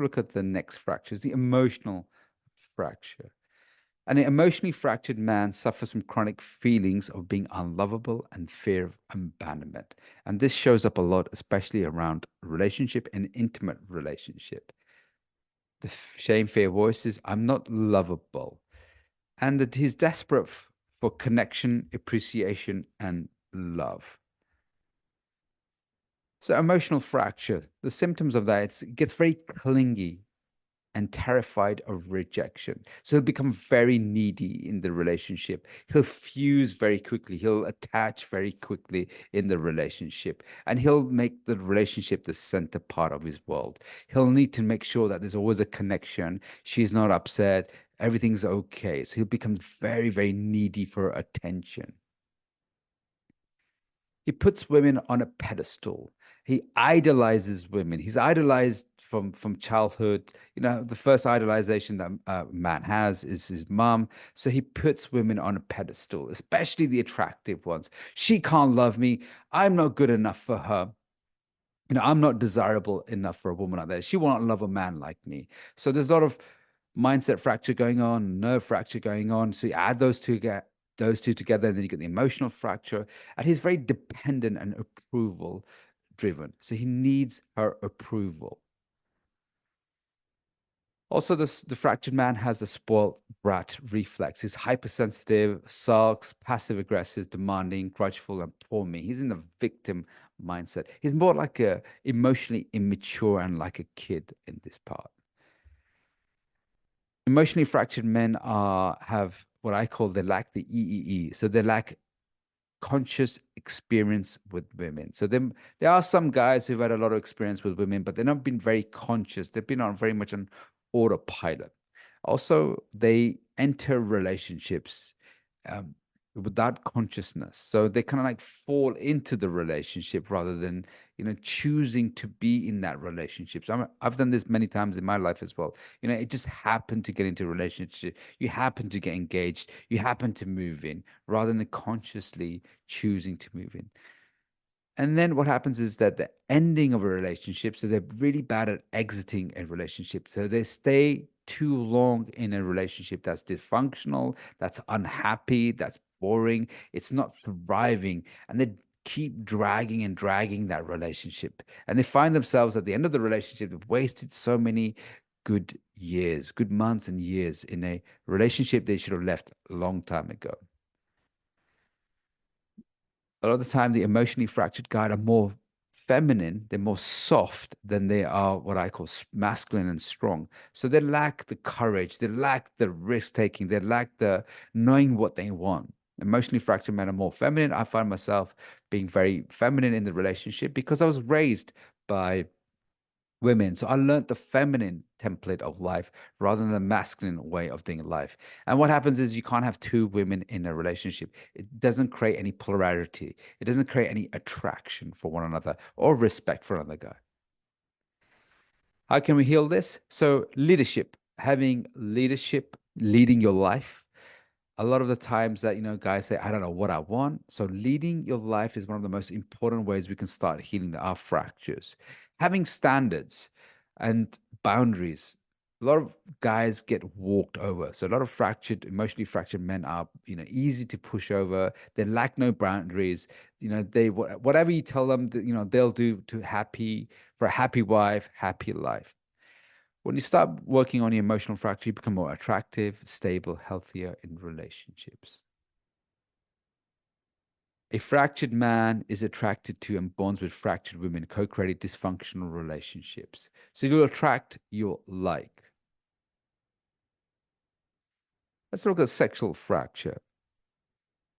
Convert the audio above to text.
look at the next fracture, is the emotional fracture. An emotionally fractured man suffers from chronic feelings of being unlovable and fear of abandonment. And this shows up a lot, especially around relationship and intimate relationship. The shame, fear voices, I'm not lovable. And that he's desperate for connection, appreciation, and love. So emotional fracture, the symptoms of that, it gets very clingy and terrified of rejection. So he'll become very needy in the relationship. He'll fuse very quickly. He'll attach very quickly in the relationship. And he'll make the relationship the center part of his world. He'll need to make sure that there's always a connection. She's not upset. Everything's okay. So he'll become very, very needy for attention. He puts women on a pedestal. He idolizes women. He's idolized from childhood. You know, the first idolization that man has is his mom. So he puts women on a pedestal, especially the attractive ones. She can't love me. I'm not good enough for her. You know, I'm not desirable enough for a woman like that. She won't love a man like me. So there's a lot of mindset fracture going on, nerve fracture going on. So you add those two together, and then you get the emotional fracture. And he's very dependent and approval driven. So he needs her approval. Also, the fractured man has the spoiled brat reflex. He's hypersensitive, sulks, passive aggressive, demanding, grudgeful, and poor me. He's in the victim mindset. He's more like a emotionally immature and like a kid in this part. Emotionally fractured men have what I call, they lack the EEE. So they lack conscious experience with women. So there are some guys who've had a lot of experience with women, but they've not been very conscious. They've been on very much on autopilot. Also, they enter relationships um, without consciousness. So they kind of like fall into the relationship rather than, you know, choosing to be in that relationship. So I've done this many times in my life as well. You know, it just happened to get into a relationship. You happen to get engaged. You happen to move in rather than consciously choosing to move in. And then what happens is that the ending of a relationship, so they're really bad at exiting a relationship. So they stay too long in a relationship that's dysfunctional, that's unhappy, that's boring, it's not thriving. And they keep dragging and dragging that relationship. And they find themselves at the end of the relationship, they've wasted so many good years, good months and years in a relationship they should have left a long time ago. A lot of the time, the emotionally fractured guys are more feminine, they're more soft than they are what I call masculine and strong. So they lack the courage, they lack the risk taking, they lack the knowing what they want. Emotionally fractured men are more feminine. I find myself being very feminine in the relationship because I was raised by women. So I learned the feminine template of life rather than the masculine way of doing life. And what happens is you can't have two women in a relationship. It doesn't create any plurality. It doesn't create any attraction for one another or respect for another guy. How can we heal this? So leadership, having leadership, leading your life. A lot of the times that, you know, guys say, I don't know what I want. So leading your life is one of the most important ways we can start healing our fractures. Having standards and boundaries. A lot of guys get walked over. So a lot of fractured, emotionally fractured men are, you know, easy to push over. They lack no boundaries. You know, they whatever you tell them, you know, they'll do to happy for a happy wife, happy life. When you start working on your emotional fracture, you become more attractive, stable, healthier in relationships. A fractured man is attracted to and bonds with fractured women, co-creating dysfunctional relationships. So you'll attract your like. Let's look at sexual fracture.